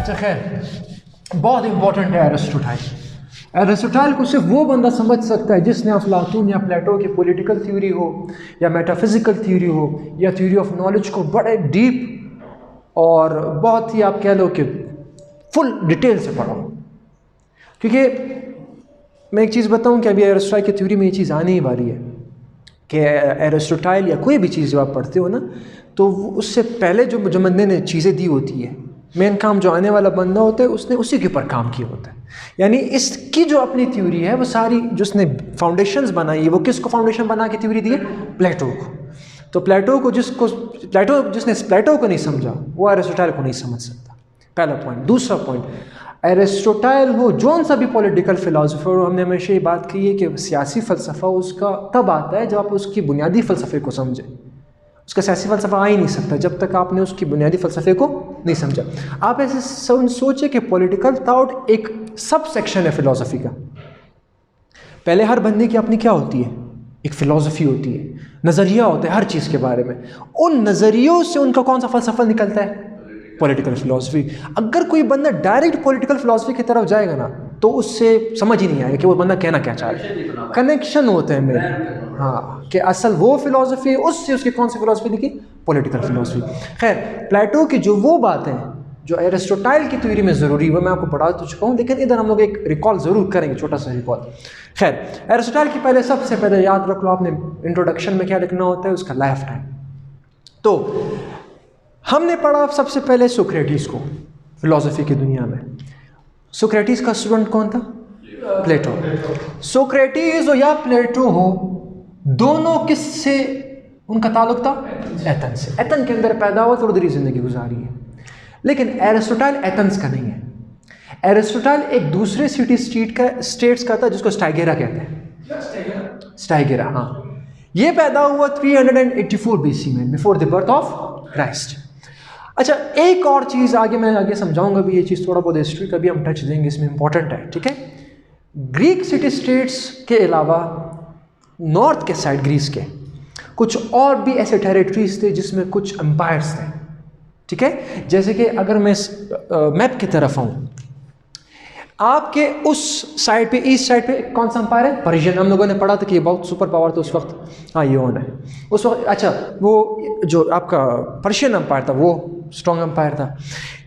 अच्छा खैर, बहुत इंपॉर्टेंट है एरिस्टोटाइल। एरिस्टोटाइल को सिर्फ वो बंदा समझ सकता है जिसने अफलातून या प्लेटो की पॉलिटिकल थ्योरी हो या मेटाफिजिकल थ्योरी हो या थ्योरी ऑफ नॉलेज को बड़े डीप और बहुत ही आप कह लो कि फुल डिटेल से पढ़ो। क्योंकि मैं एक चीज़ बताऊं कि अभी एरिस्टोटाइल की थ्योरी में ये चीज़ आने ही वाली है कि एरिस्टोटाइल या कोई भी चीज़ जो आप पढ़ते हो ना, तो उससे पहले जो बंदे ने चीज़ें दी होती है, मेन काम जो आने वाला बंदा होता है उसने उसी के ऊपर काम किया होता है। यानी इसकी जो अपनी थ्योरी है वो सारी जो उसने फाउंडेशंस बनाई है, वो किसको फाउंडेशन बना के थ्योरी दी है? प्लेटो को। तो जिसने प्लेटो को नहीं समझा वो एरिस्टोटाइल को नहीं समझ सकता, पहला पॉइंट। दूसरा पॉइंट, एरिस्टोटाइल हो जौन सा भी पॉलिटिकल फिलासफर हो, हमने हमेशा ये बात की है कि सियासी फ़लसफ़ा उसका तब आता है जब आप उसकी बुनियादी फ़लसफ़े को समझें। उसका सियासी फ़लसफ़ा आ ही नहीं सकता जब तक आपने उसकी बुनियादी फ़लसफ़े को नहीं समझा। आप ऐसे सोचें कि पॉलिटिकल थॉट एक सब सेक्शन है फ़िलासफ़ी का। पहले हर बंदे की अपनी क्या होती है? एक फ़िलासफ़ी होती है, नज़रिया होता है हर चीज़ के बारे में। उन नज़रियों से उनका कौन सा फ़लसफ़ा निकलता है? Political philosophy. अगर कोई बंदा डायरेक्ट पॉलिटिकल फ़िलासफ़ी की तरफ जाएगा ना, तो उससे समझ ही नहीं आएगा कि वो बंदा कहना क्या चाह रहा है। कनेक्शन होते हैं मेरे, हाँ, कि असल वो फ़िलासफ़ी उससे उसकी कौन सी फ़िलासफ़ी लिखी? Political philosophy. खैर, प्लेटो की जो वो बातें जो एरिस्टोटाइल की थ्योरी में ज़रूरी है वो मैं आपको पढ़ा तो चुका हूँ, लेकिन इधर हम लोग एक रिकॉल ज़रूर करेंगे, छोटा सा रिकॉल। खैर, एरिस्टोटाइल की पहले सबसे पहले याद रख लो आपने इंट्रोडक्शन में क्या लिखना होता है, उसका लाइफ टाइम। तो हमने पढ़ा सबसे पहले सोक्रेटिस को फिलॉसफी की दुनिया में। सोक्रेटिस का स्टूडेंट कौन था? प्लेटो। सोक्रेटिस हो या प्लेटो हो, दोनों किससे उनका ताल्लुक था? एथेंस से। एथेंस के अंदर पैदा हुआ, थोड़ी देरी जिंदगी गुजारी है। लेकिन एरिस्टोटाइल एथेंस का नहीं है। एरिस्टोटाइल एक दूसरे सिटी स्टेट्स का था जिसको स्टाइगेरा कहते हैं। स्टाइगेरा, हाँ। ये पैदा हुआ 384 बीसी में, before the birth of Christ. अच्छा, एक और चीज़ मैं आगे समझाऊंगा भी, ये चीज़ थोड़ा बहुत हिस्ट्री का भी हम टच देंगे, इसमें इंपॉर्टेंट है, ठीक है। ग्रीक सिटी स्टेट्स के अलावा नॉर्थ के साइड ग्रीस के कुछ और भी ऐसे टेरिटरीज थे जिसमें कुछ एम्पायर्स थे, ठीक है। जैसे कि अगर मैं मैप की तरफ आऊँ, आपके उस साइड पे, ईस्ट साइड पे कौन सा एम्पायर है? पर्शियन। हम लोगों ने पढ़ा था कि ये बहुत सुपर पावर था उस वक्त, हाँ ये होना है उस वक्त। अच्छा, वो जो आपका पर्शियन एम्पायर था वो स्ट्रॉन्ग एम्पायर था।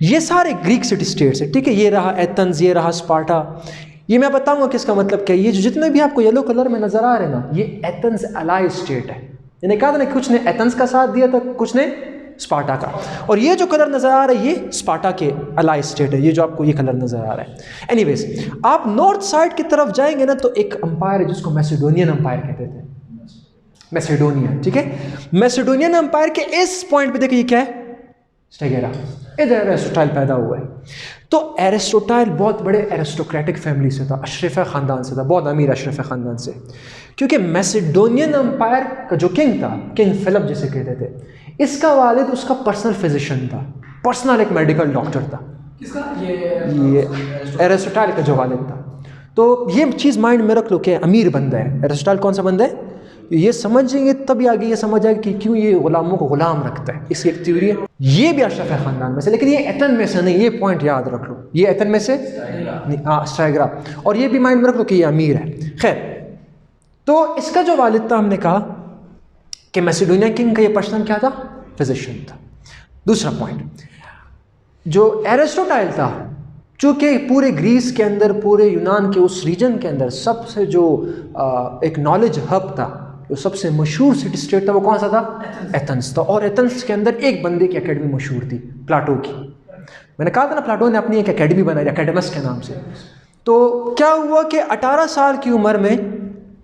ये सारे ग्रीक सिटी स्टेट्स है, ठीक है। ये रहा एथेंस, ये रहा स्पार्टा। ये मैं बताऊंगा किसका मतलब क्या है। ये जो जितने भी आपको येलो कलर में नजर आ रहे हैं ना, ये एथेंस अलाइ स्टेट है। यानी कहा था ना, कुछ ने एथेंस का साथ दिया था, कुछ ने स्पार्टा का। और ये जो कलर नजर आ रहा है ये स्पार्टा के अलाइ स्टेट है, ये जो आपको ये कलर नजर आ रहा है। एनीवेज, आप नॉर्थ साइड की तरफ जाएंगे ना तो एक अंपायर है जिसको मैसेडोनियन अंपायर कहते थे, मैसेडोनिया, ठीक है। मैसेडोनियन अंपायर के इस पॉइंट पे देखिए क्या है? स्टेगेरा। इधर एरिस्टोटाइल पैदा हुआ है। तो एरिस्टोटाइल बहुत बड़े एरिस्टोक्रेटिक फैमिली से था, अशरफ ख़ानदान से था, बहुत अमीर अशरफ ख़ानदान से। क्योंकि मैसेडोनियन अंपायर का जो किंग था, किंग फिलिप जिसे कहते थे, इसका वालिद उसका पर्सनल फिजिशियन था, पर्सनल एक मेडिकल डॉक्टर था। किसका? ये एरिस्टोटाइल का जो वालिद था। तो ये चीज़ माइंड में रख लो कि अमीर बंदा है। एरिस्टोटाइल कौन सा बंदा है? ये समझेंगे तभी आगे ये समझ आएगा कि क्यों ये गुलामों को गुलाम रखता है। इसकी एक थ्योरी है। ये भी अशरफ है ख़ानदान में से, लेकिन ये एथन में से नहीं, ये पॉइंट याद रख लो, ये एथन में से नहीं, हाँ स्टाइगरा। और ये भी माइंड में रख लो कि ये अमीर है। खैर, तो इसका जो वालिद था, हमने कहा कि मैसेडोनिया किंग का ये पर्सन क्या था? फिजिशियन था। दूसरा पॉइंट, जो एरिस्टोटाइल था, चूँकि पूरे ग्रीस के अंदर, पूरे यूनान के उस रीजन के अंदर सबसे जो एक नॉलेज हब था, जो सबसे मशहूर सिटी स्टेट था, वो कौन सा था? एथेंस था। और एथेंस के अंदर एक बंदे की एकेडमी मशहूर थी, प्लाटो की। मैंने कहा था ना, प्लाटो ने अपनी एक एकेडमी बनाई एकेडमस के नाम से। तो क्या हुआ कि 18 साल की उम्र में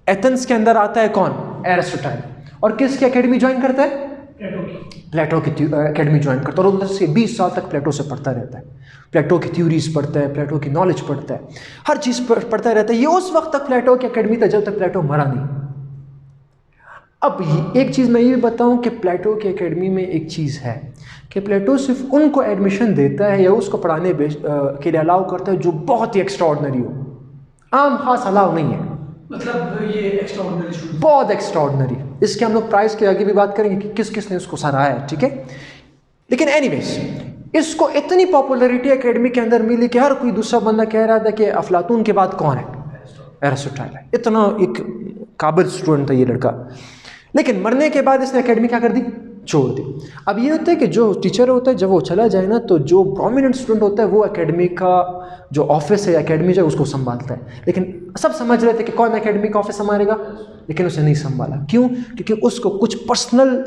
एथेंस के अंदर आता है कौन? एरिस्टोटाइल। और किसकी एकेडमी ज्वाइन करता है? प्लेटो की एकेडमी ज्वाइन करता है। और उधर से 20 साल तक प्लेटो से पढ़ता रहता है, प्लेटो की थ्योरीज पढ़ता है, प्लेटो की नॉलेज पढ़ता है, हर चीज़ पढ़ता रहता है। ये उस वक्त तक प्लेटो की एकेडमी था जब तक प्लेटो मरा नहीं। अब एक चीज़ मैं ये बताऊं कि प्लेटो की एकेडमी में एक चीज़ है कि प्लेटो सिर्फ उनको एडमिशन देता है या उसको पढ़ाने के लिए अलाउ करता है जो बहुत ही एक्स्ट्राऑर्डिनरी हो, आम खास अलाउ नहीं है। मतलब ये एक्स्ट्राऑर्डिनरी, बहुत एक्स्ट्राऑर्डिनरी। इसके हम लोग प्राइस के आगे भी बात करेंगे कि किस किस ने उसको सराहा है, ठीक है। लेकिन एनीवेज, इसको इतनी पॉपुलैरिटी एकेडमी के अंदर मिली कि हर कोई दूसरा बंदा कह रहा था कि अफलातून के बाद कौन है, एरिस्टोटल है। इतना एक काबिल स्टूडेंट था ये लड़का, लेकिन मरने के बाद इसने एकेडमी क्या कर दी, छोड़ दी। अब ये होता है कि जो टीचर होता है जब वो चला जाए ना, तो जो प्रोमिनेंट स्टूडेंट होता है वो एकेडमी का जो ऑफिस है, एकेडमी जो उसको संभालता है। लेकिन सब समझ रहे थे कि कौन एकेडमी का ऑफिस संभालेगा, लेकिन उसे नहीं संभाला। क्यों? क्योंकि उसको कुछ पर्सनल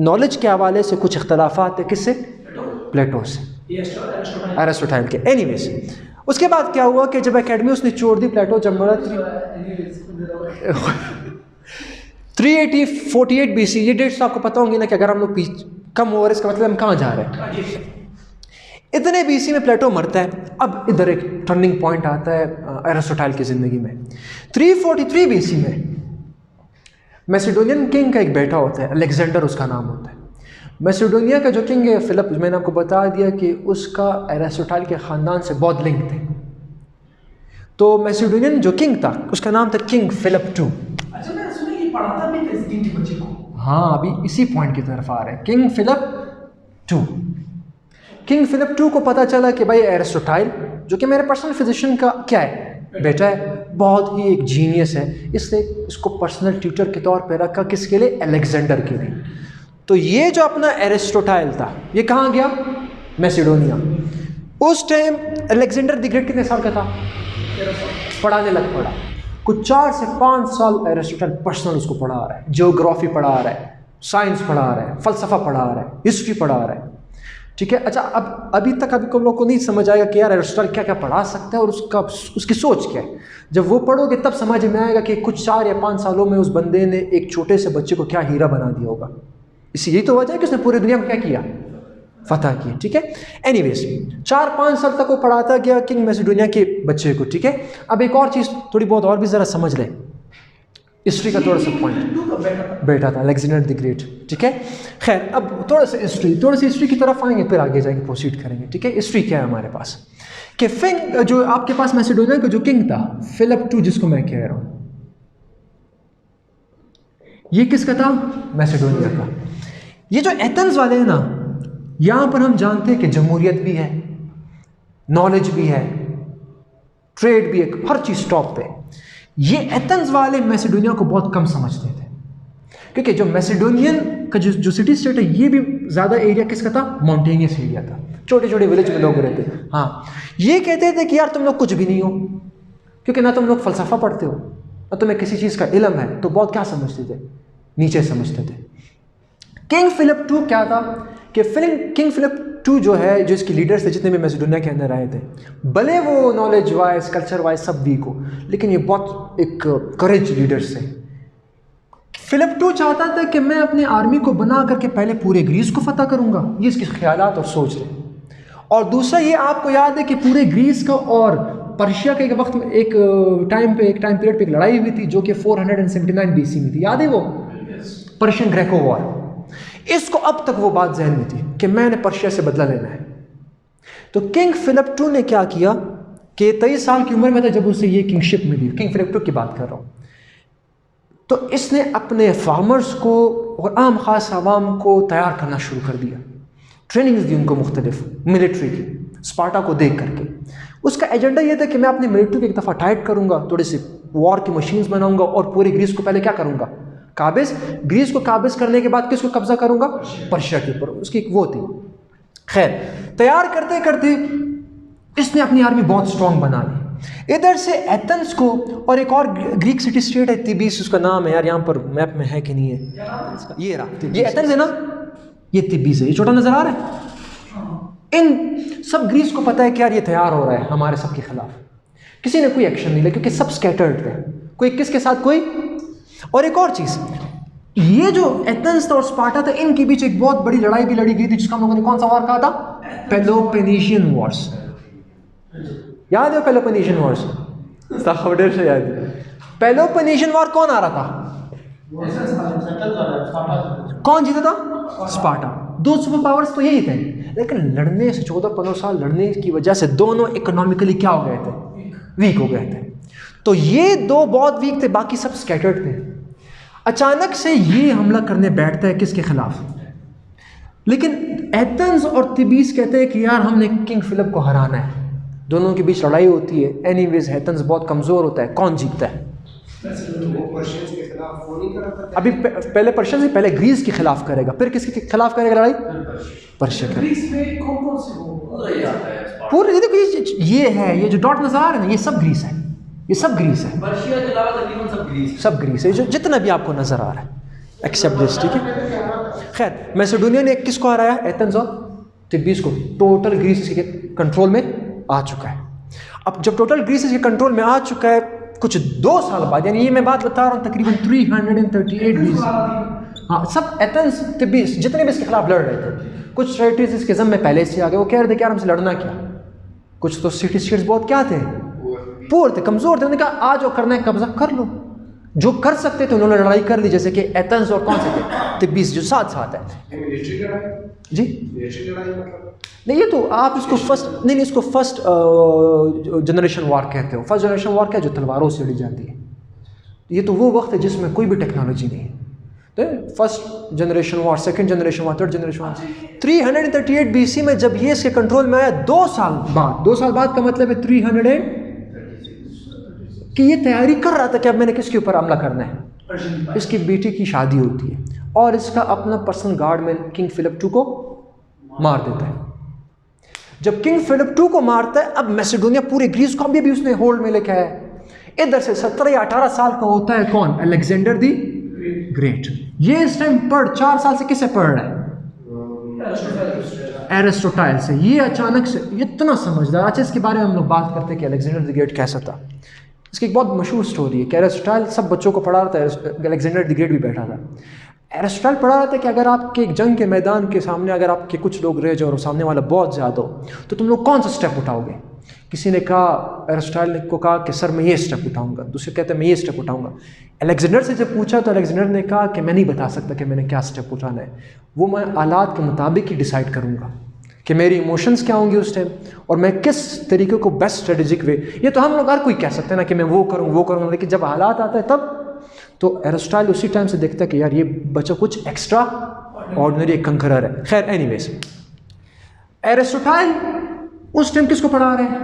नॉलेज के हवाले से कुछ इख्तलाफात है। किससे? प्लेटो से, एरिस्टोटल के। एनीवेज उसके बाद क्या हुआ कि जब एकेडमी उसने छोड़ दी, प्लेटो जब मरा 348 BC, ये डेट्स आपको पता होंगी ना कि अगर हम लोग कम ओवर, इसका मतलब हम कहाँ जा रहे हैं। इतने BC में प्लेटो मरता है। अब इधर एक टर्निंग पॉइंट आता है एरिस्टोटल की ज़िंदगी में। 343 BC में मैसिडोनियन किंग का एक बेटा होता है, अलेक्जेंडर उसका नाम होता है। मैसिडोनिया का जो किंग है फिलिप, मैंने आपको बता दिया कि उसका एरिस्टोटल के ख़ानदान से बहुत लिंक थे। तो मैसिडोनियन जो किंग था उसका नाम था किंग फिलिप II। अच्छा, मैंने सुना ये पढ़ाता भी था इस किंग के बच्चे को। हाँ, अभी इसी पॉइंट की तरफ आ रहे हैं। King Philip II, king Philip II को पता चला कि भाई एरिस्टोटल जो कि मेरे पर्सनल फिजिशियन का क्या है, बेटा है, बहुत ही एक जीनियस है, इसलिए इसको पर्सनल ट्यूटर के तौर पे रखा। किसके लिए? अलेक्जेंडर के लिए। तो ये जो अपना एरिस्टोटल था ये कहाँ गया? मैसिडोनिया। उस टाइम अलेक्जेंडर द ग्रेट कितने साल का था? 13 साल। पढ़ाने लग पड़ा। कुछ 4 से 5 साल एरिस्टोटल पर्सनल उसको पढ़ा रहा है, जियोग्राफी पढ़ा रहा है, साइंस पढ़ा रहा है, फ़लसफ़ा पढ़ा रहा है, हिस्ट्री पढ़ा रहा है। ठीक है। अच्छा, अब अभी तक अभी लोग को नहीं समझ आएगा कि यार एरिस्टोटल क्या क्या पढ़ा सकता है और उसकी सोच क्या है। जब वो पढ़ोगे तब समझ में आएगा कि कुछ 4 या 5 सालों में उस बंदे ने एक छोटे से बच्चे को क्या हीरा बना दिया होगा। यही तो वजह है कि उसने पूरी दुनिया में क्या किया, फतह किया। ठीक है। एनीवेज 4-5 साल तक वो पढ़ाता गया किंग मैसिडोनिया के बच्चे को। ठीक है। अब एक और चीज़ थोड़ी बहुत और भी ज़रा समझ लें, हिस्ट्री का थोड़ा सा पॉइंट। बेटा था अलेक्जेंडर द ग्रेट। ठीक है। खैर, अब थोड़ा सा हिस्ट्री की तरफ आएंगे, फिर आगे जाएंगे, प्रोसीड करेंगे। ठीक है। हिस्ट्री क्या है हमारे पास कि जो आपके पास मैसिडोनिया का जो किंग था फिलिप II, जिसको मैं कह रहा हूँ, ये किसका था? मैसिडोनिया का। ये जो एथेंस वाले हैं ना, यहाँ पर हम जानते हैं कि जमहूरियत भी है, नॉलेज भी है, ट्रेड भी है, हर चीज़ टॉप पे। ये एथेंस वाले मैसिडोनिया को बहुत कम समझते थे, क्योंकि जो मैसिडोनियन का जो सिटी स्टेट है ये भी ज़्यादा एरिया किसका था? माउंटेनियस एरिया था, छोटे छोटे विलेज में लोग रहते। हाँ, ये कहते थे कि यार तुम लोग कुछ भी नहीं हो, क्योंकि ना तुम लोग फ़लसफ़ा पढ़ते हो, ना तुम्हें किसी चीज़ का इल्म है, तो बहुत क्या समझते थे? नीचे समझते थे। किंग फिलिप II क्या था कि किंग फिलिप II जो है, जो इसके लीडर्स थे जितने भी मैसिडोनिया के अंदर आए थे, भले वो नॉलेज वाइज कल्चर वाइज सब वीक हो, लेकिन ये बहुत एक करेज लीडर्स थे। फिलिप II चाहता था कि मैं अपनी आर्मी को बना करके पहले पूरे ग्रीस को फतह करूंगा, ये इसके ख्यालात और सोच थे। और दूसरा ये आपको याद है कि पूरे ग्रीस का और पर्शिया के वक्त में एक टाइम पीरियड पे एक लड़ाई हुई थी जो कि 479 BC में थी, याद है वो पर्शियन ग्रेको वॉर। इसको अब तक वो बात जहन में थी कि मैंने पर्शिया से बदला लेना है। तो किंग फिलिप II ने क्या किया कि 23 साल की उम्र में था जब उसे ये किंगशिप मिली, किंग फिलिप II की बात कर रहा हूँ, तो इसने अपने फार्मर्स को और आम खास आवाम को तैयार करना शुरू कर दिया। ट्रेनिंग्स दी उनको मुख्तलिफ मिलिट्री की, स्पार्टा को देख करके। उसका एजेंडा ये था कि मैं अपने मिलिट्री को एक दफ़ा टाइट करूँगा, थोड़ी सी वॉर की मशीन्स बनाऊँगा और पूरे ग्रीस को पहले क्या करूँगा? ग्रीस को काबिज करने के बाद किसको कब्जा करूँगा? पर्शिया के ऊपर। उसकी एक वो थी। खैर, तैयार करते करते इसने अपनी आर्मी बहुत स्ट्रॉन्ग बना ली। इधर से एथेंस को और एक और ग्रीक सिटी स्टेट है तिबिस, उसका नाम है यार, यहाँ पर मैप में है कि नहीं है? ये रहा, ये एथेंस है ना, ये तिबिस है, ये छोटा नजर आ रहा है। इन सब ग्रीस को पता है कि यार ये तैयार हो रहा है हमारे सब के खिलाफ। किसी ने कोई एक्शन नहीं लिया क्योंकि सब स्कैटर्ड थे, कोई किसके साथ कोई। और एक और चीज, ये जो एथेंस था और स्पार्टा था, इनके बीच एक बहुत बड़ी लड़ाई भी लड़ी गई थी जिसका हम लोगों ने कौन सा वॉर कहा था? Peloponnesian Wars. याद है पेलोपोनेशियन वॉर्स? से याद है। पेलोपोनेशियन वॉर कौन आ रहा था? कौन जीता था? स्पार्टा। दो सुपर पावर्स तो यही थे, लेकिन लड़ने से 14-15 साल लड़ने की वजह से दोनों इकोनॉमिकली क्या हो गए थे? वीक हो गए थे। तो ये दो बहुत वीक थे, बाकी सब स्कैटर्ड थे। अचानक से ये हमला करने बैठता है किसके खिलाफ? लेकिन एथेंस और तिबीस कहते हैं कि यार हमने किंग फिलिप को हराना है, दोनों के बीच लड़ाई होती है। एनीवेज एथेंस बहुत कमज़ोर होता है, कौन जीतता है? अभी पहले पर्शियन से पहले ग्रीस के खिलाफ करेगा, फिर किसके खिलाफ करेगा लड़ाई? पर्शिया के। ग्रीस में कौन से हो पूरे देखो ये है, ये जो डॉट नजर आ रहा है ना, ये सब ग्रीस है, ये सब ग्रीस है, पर्शिया के अलावा तकरीबन सब ग्रीस। सब ग्रीस है, जो जितना भी आपको नजर आ रहा है एक्सेप्ट दिस, ठीक है। खैर मैसेडोनिया ने किसको हराया? एथेंस और तिब्बिस को। टोटल ग्रीस इसके कंट्रोल में आ चुका है। अब जब टोटल ग्रीस इसके कंट्रोल में आ चुका है, कुछ 2 साल बाद, यानी ये मैं बात बता रहा हूँ तकरीबन 338 BC, हाँ, सब एथेंस तिब्बिस जितने भी इसके खिलाफ लड़ रहे थे, कुछ टेरिटरीज इसके ज़म में पहले से आ गए। वो कह रहे थे कि यार हमसे लड़ना क्या, कुछ तो सिटी स्टेट्स बहुत क्या थे, पुअर थे, कमज़ोर थे। उन्होंने कहा आज जो करना है कब्जा कर लो, जो कर सकते थे उन्होंने लड़ाई कर ली, जैसे कि एथेंस और कौन से थे? तिब्बिस, जो साथ साथ है जी। नहीं, ये तो आप इसको फर्स्ट नहीं, इसको फर्स्ट जनरेशन वॉर कहते हो। फर्स्ट जनरेशन वॉर क्या, जो तलवारों से लड़ी जाती है। ये तो वो वक्त है जिसमें कोई भी टेक्नोलॉजी नहीं है। तो first generation war, second generation war, third generation war. 338 BC में जब ये इसके कंट्रोल में आया, 2 साल बाद, 2 साल बाद का मतलब है 300 कि ये तैयारी कर रहा था कि अब मैंने किसके ऊपर हमला करना है। इसकी बेटी की शादी होती है और इसका अपना personal guardman king Philip II को मार देता है। जब किंग फिलिप II को मारता है, अब मैसेडोनिया पूरे ग्रीस को भी उसने होल्ड में लेके आया है। इधर से 17 या 18 साल का होता है कौन? Alexander the great. ये इस टाइम 4 साल से किसे पढ़ रहा है? एरिस्टोटाइल से। ये अचानक से इतना समझदार। अच्छा, इसके बारे में हम लोग बात करते हैं कि अलेक्जेंडर द ग्रेट कैसा था। इसकी एक बहुत मशहूर स्टोरी है कि एरिस्टोटाइल सब बच्चों को पढ़ा रहा था, अलेक्जेंडर द ग्रेट भी बैठा था। एरिस्टोटाइल पढ़ा रहा था कि अगर आपके एक जंग के मैदान के सामने अगर आपके कुछ लोग रह जाओ और सामने वाला बहुत ज़्यादा हो, तो तुम लोग कौन सा स्टेप उठाओगे? किसी ने कहा, एरिस्टोटाइल को कहा कि सर मैं ये स्टेप उठाऊंगा, दूसरे कहते हैं मैं ये स्टेप उठाऊंगा। अलेक्जेंडर से जब पूछा तो अलेक्जेंडर ने कहा कि मैं नहीं बता सकता कि मैंने क्या स्टेप उठाना है, वो मैं हालात के मुताबिक ही डिसाइड करूंगा कि मेरी इमोशंस क्या होंगे उस टाइम और मैं किस तरीके को बेस्ट स्ट्रेटेजिक वे। ये तो हम लोग हर कोई कह सकते हैं ना कि मैं वो करूँ, लेकिन जब हालात आता है तब तो एरिस्टोटाइल उसी टाइम से देखता है कि यार ये बच्चा कुछ एक्स्ट्रा ऑर्डिनरी कंकरर है। खैर एनीवेज, एरिस्टोटाइल उस टाइम किसको पढ़ा रहे हैं?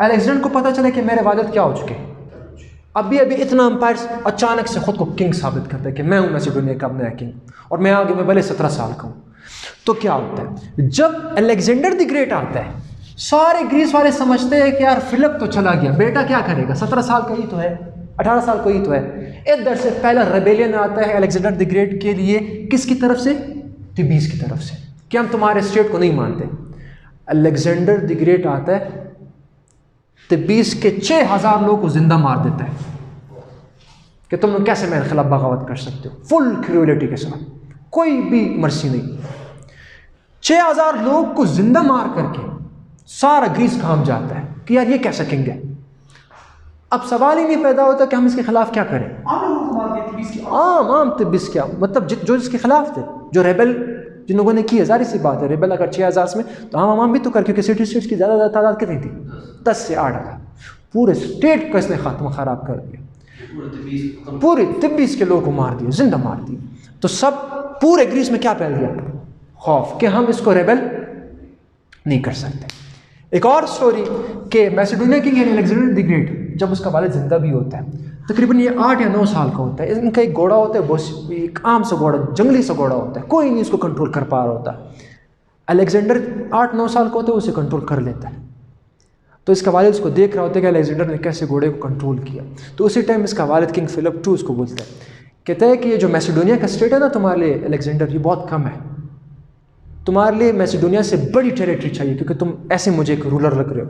अलेक्जेंडर को पता चला कि मेरे वालिद क्या हो चुके, अभी इतना अंपायर अचानक से खुद को किंग साबित करता है कि मैं हूँ मैसेडोनिया का नया किंग और मैं आगे मैं भले 17 साल का हूँ। तो क्या होता है, जब अलेक्जेंडर द ग्रेट आता है, सारे ग्रीस वाले समझते हैं कि यार फिलिप तो चला गया, बेटा क्या करेगा, 17 साल का ही तो है, 18 साल का ही तो है। इधर से पहला रेबेलियन आता है अलेक्जेंडर द ग्रेट के लिए, किसकी तरफ से? तिब्बिस की तरफ से, कि हम तुम्हारे स्टेट को नहीं मानते। अलेक्जेंडर द ग्रेट आता है, तिब्बिस के 6000 लोगों को जिंदा मार देता है कि तुम लोग कैसे मेरे खिलाफ बगावत कर सकते हो, फुल क्रूएलिटी के साथ, कोई भी मर्सी नहीं। 6000 लोग को जिंदा मार करके सारा ग्रीस काम जाता है कि यार ये कैसा किंग है। अब सवाल ही नहीं पैदा होता कि हम इसके खिलाफ क्या करें। आम तिब्बिस क्या मतलब जो इसके खिलाफ थे, जो रेबल जिन लोगों ने की, जारी सी बात है, रेबल अगर 6000 में तो आम भी तो कर, क्योंकि सिटी स्टेट्स की ज़्यादा तादाद कितनी थी? 10 से 8 हज़ार। पूरे स्टेट का इसने खात्मा ख़राब कर दिया, पूरे तिब्बिस के लोगों को मार दिया, जिंदा मार दिया। तो सब पूरे ग्रीस में क्या फैल गया? खौफ कि हम इसको रेबल नहीं कर सकते। एक और स्टोरी के मैसेडोनिया किंग यानी अलेक्जेंडर द ग्रेट, जब उसका वालिद जिंदा भी होता है, तकरीबन ये 8 या 9 साल का होता है। इनका एक घोड़ा होता है, एक आम सा घोड़ा, जंगली सा घोड़ा होता है, कोई नहीं इसको कंट्रोल कर पा रहा होता। अलेक्जेंडर 8-9 साल का होता है, उसे कंट्रोल कर लेता है। तो इसका वालिद उसको देख रहा होता है कि अलेक्जेंडर ने कैसे घोड़े को कंट्रोल किया। तो उसी टाइम इसका वालिद किंग फिलिप II उसको बोलता है, कहता है कि ये जो मैसेडोनिया का स्टेट है ना तुम्हारे लिए अलेक्जेंडर, ये बहुत कम है, तुम्हारे लिए मैसेडोनिया से बड़ी टेरिटरी चाहिए, क्योंकि तुम ऐसे मुझे एक रूलर लग रहे हो।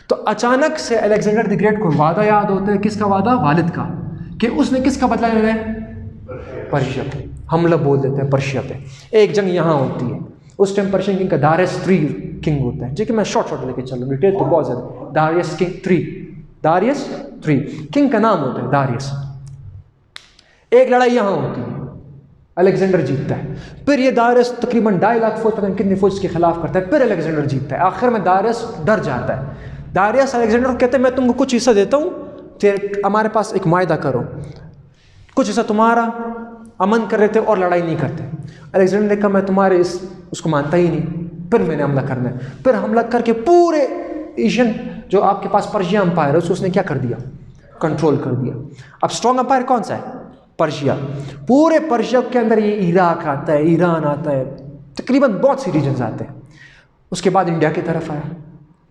तो अचानक से अलेक्जेंडर द ग्रेट को वादा याद होता है, किसका वादा? वालिद का, कि उसने किसका बदला लेना है? पर्शिया पे हमला बोल देते हैं। पर्शिया पे एक जंग यहाँ होती है, उस टाइम पर्शियन किंग का दारियस III किंग होता है, जो कि मैं शॉर्ट लेके चल रहा हूँ, डिटेल तो बहुत ज़्यादा। दारियस III किंग का नाम होता है दारियस। एक लड़ाई यहाँ होती है, अलेक्जेंडर जीतता है। फिर ये दारियस तकरीबन 2.5 लाख फौज पता नहीं कितनी फौज के खिलाफ करता है, फिर अलेक्जेंडर जीतता है। आखिर में दारियस डर जाता है। दारियस अलेक्जेंडर को कहते हैं मैं तुमको कुछ हिस्सा देता हूँ, फिर हमारे पास एक मायदा करो, कुछ हिस्सा तुम्हारा, अमन कर रहे थे और लड़ाई नहीं करते। अलेक्जेंडर ने कहा मैं तुम्हारे उसको मानता ही नहीं, फिर मैंने हमला करना है। फिर हमला करके पूरे एशियन जो आपके पास पर्शिया अंपायर है उसने क्या कर दिया, कंट्रोल कर दिया। अब स्ट्रॉन्ग अंपायर कौन सा है, पर्शिया। पूरे पर्शिया के अंदर ये इराक आता है, ईरान आता है, तकरीबन बहुत सी रीजन्स आते हैं। उसके बाद इंडिया की तरफ आया,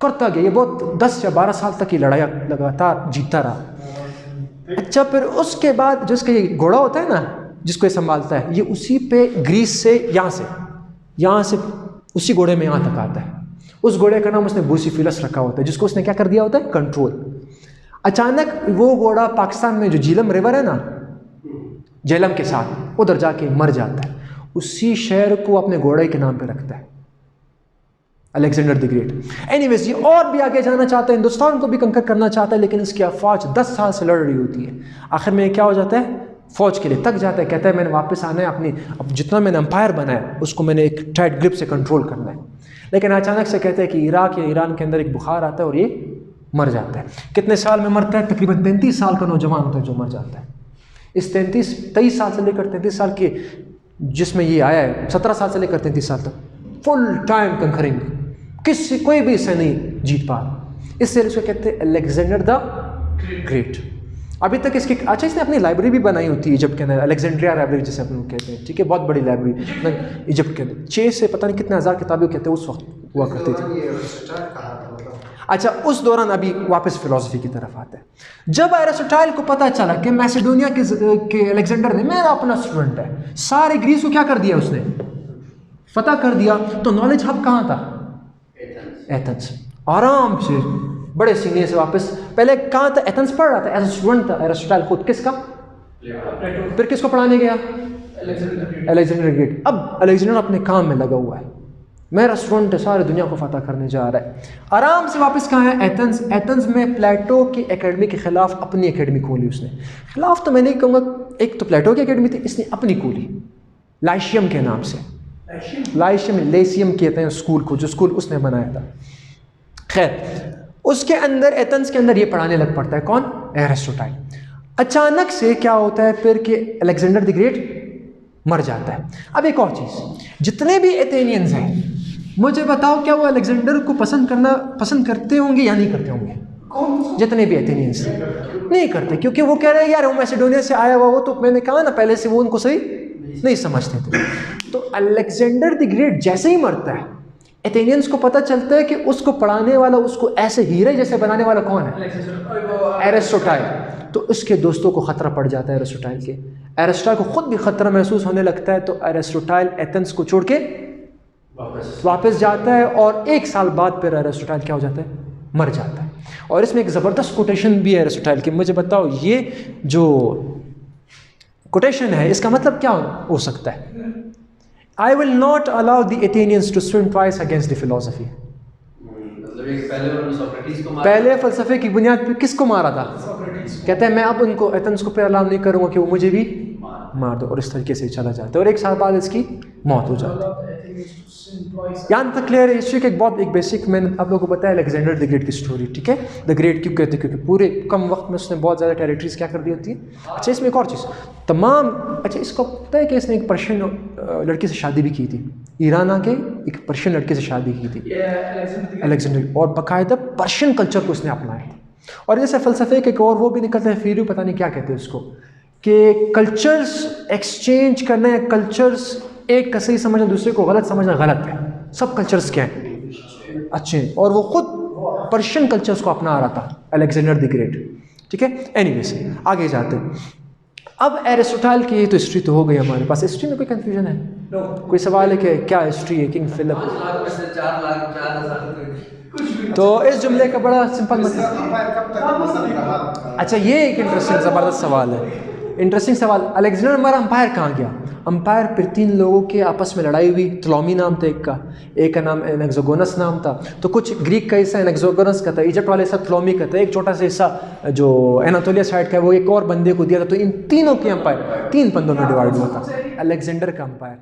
करता गया, ये बहुत 10 या 12 साल तक ये लड़ाई लगातार जीतता रहा। अच्छा, फिर उसके बाद जो इसका ये घोड़ा होता है ना जिसको ये संभालता है, ये उसी पे ग्रीस से यहाँ से उसी घोड़े में यहाँ तक आता है। उस घोड़े का नाम उसने बुसीफिलस रखा होता है, जिसको उसने क्या कर दिया होता है, कंट्रोल। अचानक वो घोड़ा पाकिस्तान में जो झीलम रिवर है ना, झेलम के साथ उधर जाके मर जाता है। उसी शहर को अपने घोड़े के नाम पे रखता है, अलेक्जेंडर द ग्रेट। एनीवेज, ये और भी आगे जाना चाहता है, हिंदुस्तान को भी कंकर करना चाहता है, लेकिन इसकी अफवाज 10 साल से लड़ रही होती है। आखिर में क्या हो जाता है, फौज के लिए तक जाता है, कहता है मैंने वापस आना है, अपनी अब जितना मैंने अंपायर बनाया उसको मैंने एक टाइट ग्रिप से कंट्रोल करना है। लेकिन अचानक से कहते हैं कि इराक या ईरान के अंदर एक बुखार आता है और ये मर जाता है। कितने साल में मरता है, तकरीबन 33 साल का नौजवान होता है जो मर जाता है। इस 23 साल से लेकर 33 साल के जिसमें ये आया है, 17 साल से लेकर 33 साल तक फुल टाइम कंकरिंग, कोई भी इसे नहीं जीत पा रहा। इससे इसको कहते हैं अलेक्जेंडर द ग्रेट। अभी तक इसकी इसने अपनी लाइब्रेरी भी बनाई होती है इजिप्ट के अंदर, अलेक्जेंड्रिया लाइब्रेरी जिसे अपन लोग कहते हैं, ठीक है, बहुत बड़ी लाइब्रेरी इजिप्ट के अंदर। 6 से पता नहीं कितने हज़ार किताबें कहते हैं उस वक्त हुआ करती थी। अच्छा, उस दौरान अभी वापस फिलॉसफी की तरफ आते हैं। जब एरिस्टोटल को पता चला कि मैसेडोनिया के अलेक्जेंडर ने मेरा अपना स्टूडेंट है, सारे ग्रीस को क्या कर दिया उसने, फतह कर दिया, तो नॉलेज हब कहाँ था, एथेंस। आराम से बड़े सीने से वापस, पहले कहाँ था, एथेंस पढ़ रहा था, एज स्टूडेंट था एरिस्टोटल खुद। किसका, फिर किसको पढ़ाने गया, अलेक्जेंडर ग्रेट। अब अलेक्जेंडर अपने काम में लगा हुआ है, मेरा स्टूडेंट है, सारी दुनिया को फतह करने जा रहा है। आराम से वापस कहाँ है, एथेंस। एथेंस में प्लेटो की एकेडमी के खिलाफ अपनी एकेडमी खोली उसने। खिलाफ तो मैं नहीं कहूँगा, एक तो प्लेटो की एकेडमी थी, इसने अपनी खोली लाइशियम के नाम से। लाइशियम, लेसियम कहते हैं स्कूल को, जो स्कूल उसने बनाया था। खैर, उसके अंदर एथेंस के अंदर ये पढ़ाने लग पड़ता है, कौन, एरिस्टोटल। अचानक से क्या होता है फिर कि अलेक्जेंडर द ग्रेट मर जाता है। अब एक और चीज़, जितने भी एथेनियंस हैं, मुझे बताओ क्या वो अलेक्जेंडर को पसंद करते होंगे या नहीं करते होंगे? जितने भी एथेनियंस नहीं करते, क्योंकि वो कह रहे हैं यार वो मैसेडोनिया से आया हुआ, वो तो मैंने कहा ना पहले से वो उनको सही नहीं समझते थे। तो अलेक्जेंडर द ग्रेट जैसे ही मरता है, एथेनियंस को पता चलता है कि उसको पढ़ाने वाला, उसको ऐसे हीरे जैसे बनाने वाला कौन है, एरिस्टोटल। तो उसके दोस्तों को खतरा पड़ जाता है एरिस्टोटल के। एरिस्टोटल को खुद भी खतरा महसूस होने लगता है, तो एरिस्टोटल एथेंस को छोड़ के वापस जाता है, और 1 साल बाद फिर एरिस्टोटल क्या हो जाता है, मर जाता है। और इसमें एक ज़बरदस्त कोटेशन भी है एरिस्टोटल की। मुझे बताओ ये जो कोटेशन है इसका मतलब क्या हो सकता है? I will not allow the Athenians to swim twice against the philosophy. पहले फलसफे की बुनियाद पर किसको मारा था? कहते हैं मैं अब उनको एथेंस को अलाउ नहीं करूँगा कि वो मुझे भी मार दो, और इस तरीके से चला जाता है, और 1 साल बाद इसकी मौत हो जाती है। यहाँ तक क्लियर है। हिस्ट्री के एक बेसिक मैंने आप लोगों को बताया अलेक्जेंडर द ग्रेट की स्टोरी, ठीक है। द ग्रेट क्यों कहते हैं? क्योंकि पूरे कम वक्त में उसने बहुत ज़्यादा टेरिटरीज क्या कर दी होती है। अच्छा, इसमें एक और चीज़ अच्छा इसको पता है कि इसने एक पर्शियन लड़की से शादी भी की थी, ईरान आके एक पर्शियन लड़की से शादी की थी अलेक्जेंडर, और बाकायदा पर्शियन कल्चर को उसने अपनाया था। और जैसे फ़लसफ़े के एक और वो भी निकलता है, फिर पता नहीं क्या कहते हैं उसको, कि कल्चर्स एक्सचेंज करना है, कल्चर्स एक का सही समझना दूसरे को गलत समझना गलत है। सब कल्चर्स क्या हैं, अच्छे, और वो खुद पर्शियन कल्चर्स को अपना रहा था अलेक्जेंडर द ग्रेट, ठीक है। एनीवेज आगे जाते हैं। अब एरिस्टोटल की तो हिस्ट्री तो हो गई हमारे पास। हिस्ट्री में कोई कंफ्यूजन है? कोई सवाल है कि क्या हिस्ट्री है किंग फिलिप? तो इस जुमले का बड़ा सिंपल मतलब, अच्छा ये एक इंटरेस्टिंग ज़बरदस्त सवाल है, इंटरेस्टिंग सवाल। अलेक्जेंडर हमारा अंपायर कहाँ गया? अंपायर फिर 3 लोगों के आपस में लड़ाई हुई। टोलेमी नाम था एक का नाम एनेक्सोगोनस नाम था। तो कुछ ग्रीक का हिस्सा एनेक्सोगोनस का था, इजिप्ट वाले हिस्सा टोलेमी का था, एक छोटा सा हिस्सा जो एनातोलिया साइड का है वो एक और बंदे को दिया था। तो इन तीनों के अंपायर 3 बंदों में डिवाइड हुआ था अलेक्जेंडर का अंपायर।